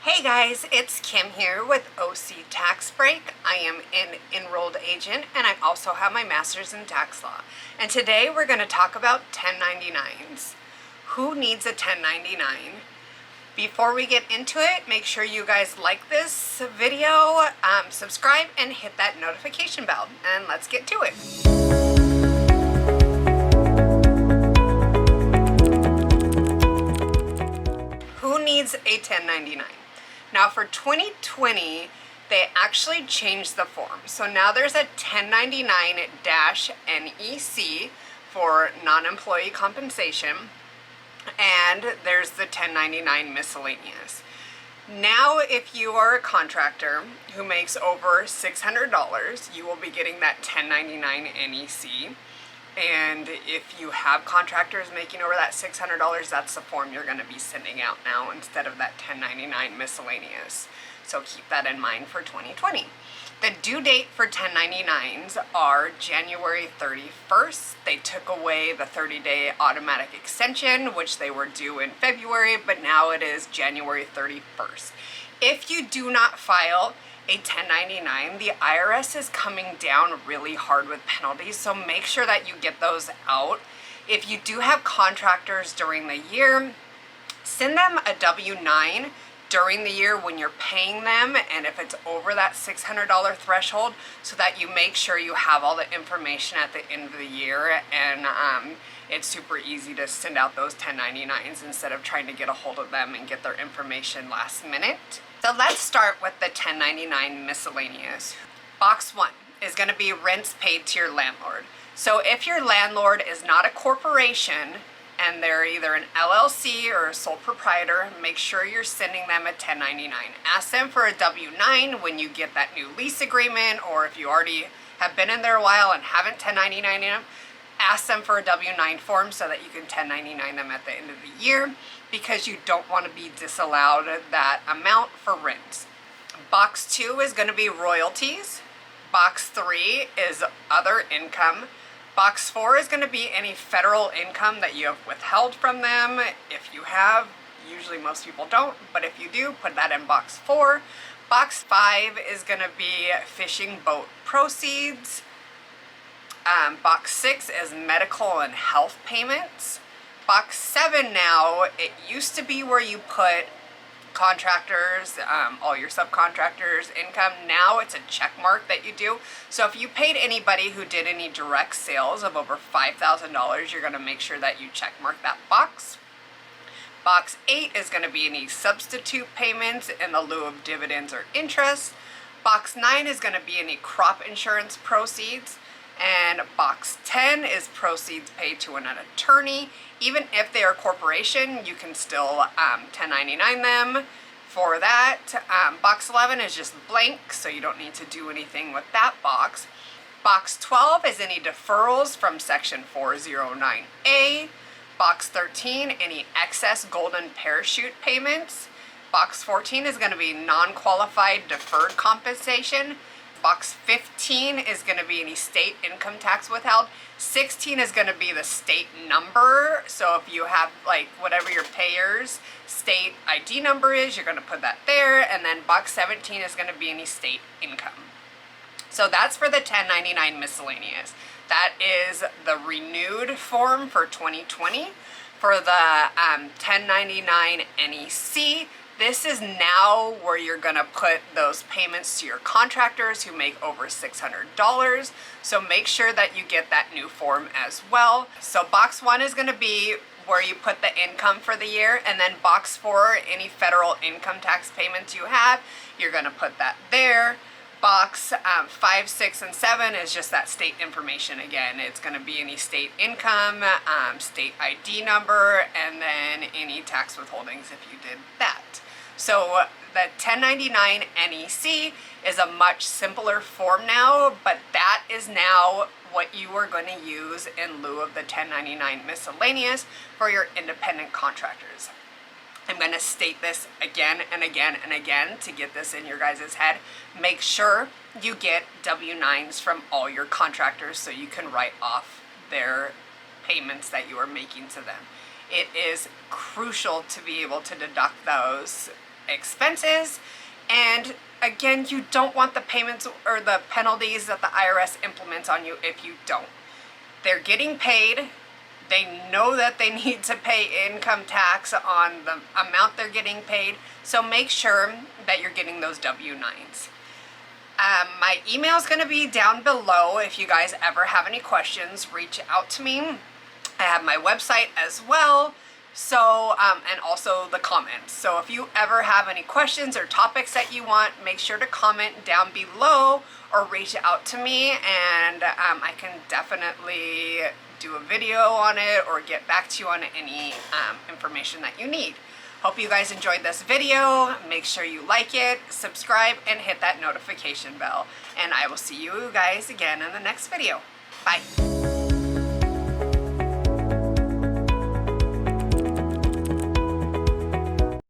Hey guys, it's Kim here with OC Tax Break. I am an enrolled agent and I also have my master's in tax law. And today we're going to talk about 1099s. Who needs a 1099? Before we get into it, make sure you guys like this video, subscribe, and hit that notification bell. And let's get to it. Who needs a 1099? Now for 2020, they actually changed the form. So now there's a 1099-NEC for non-employee compensation, and there's the 1099 miscellaneous. Now if you are a contractor who makes over $600, you will be getting that 1099 NEC. And if you have contractors making over that $600, that's the form you're going to be sending out now instead of that 1099 miscellaneous. So keep that in mind for 2020. The due date for 1099s are January 31st. They took away the 30-day automatic extension, which they were due in February, but now it is January 31st. If you do not file a 1099, the IRS is coming down really hard with penalties, so make sure that you get those out. If you do have contractors during the year, send them a W-9 during the year when you're paying them, and if it's over that $600 threshold, so that you make sure you have all the information at the end of the year, and it's super easy to send out those 1099s instead of trying to get a hold of them and get their information last minute. So let's start with the 1099 miscellaneous. Box 1 is going to be rents paid to your landlord. So if your landlord is not a corporation and they're either an LLC or a sole proprietor, make sure you're sending them a 1099. Ask them for a W-9 when you get that new lease agreement, or if you already have been in there a while and haven't 1099 them, ask them for a W-9 form so that you can 1099 them at the end of the year, because you don't want to be disallowed that amount for rent. Box 2 is going to be royalties. Box 3 is other income. Box 4 is going to be any federal income that you have withheld from them. If you have, usually most people don't, but if you do, put that in box 4. Box 5 is going to be fishing boat proceeds. Box 6 is medical and health payments. Box 7 now, it used to be where you put contractors, all your subcontractors' income. Now it's a check mark that you do. So if you paid anybody who did any direct sales of over $5,000, you're going to make sure that you check mark that box. Box 8 is going to be any substitute payments in the lieu of dividends or interest. Box 9 is going to be any crop insurance proceeds. And box 10 is proceeds paid to an attorney. Even if they are a corporation, you can still 1099 them for that. Box 11 is just blank, so you don't need to do anything with that box. Box 12 is any deferrals from Section 409A. Box 13, any excess golden parachute payments. Box 14 is going to be non-qualified deferred compensation. Box 15 is going to be any state income tax withheld. 16 is going to be the state number. So if you have like whatever your payer's state ID number is, you're going to put that there. And then box 17 is going to be any state income. So that's for the 1099 miscellaneous. That is the renewed form for 2020. For the 1099 NEC, this is now where you're going to put those payments to your contractors who make over $600. So make sure that you get that new form as well. So box 1 is going to be where you put the income for the year, and then box 4, any federal income tax payments you have, you're going to put that there. Box 5, 6, and 7 is just that state information again. It's going to be any state income, state ID number, and then any tax withholdings if you did that. So the 1099 NEC is a much simpler form now, but that is now what you are going to use in lieu of the 1099 miscellaneous for your independent contractors. I'm going to state this again and again and again to get this in your guys' head. Make sure you get W-9s from all your contractors so you can write off their payments that you are making to them. It is crucial to be able to deduct those expenses. And again, you don't want the payments or the penalties that the IRS implements on you if you don't. They're getting paid. They know that they need to pay income tax on the amount they're getting paid. So make sure that you're getting those W-9s. My email is going to be down below. If you guys ever have any questions, reach out to me. I have my website as well. So, and also the comments. So if you ever have any questions or topics that you want, make sure to comment down below or reach out to me, and I can definitely do a video on it or get back to you on any information that you need. Hope you guys enjoyed this video. Make sure you like it, subscribe, and hit that notification bell. And I will see you guys again in the next video. Bye.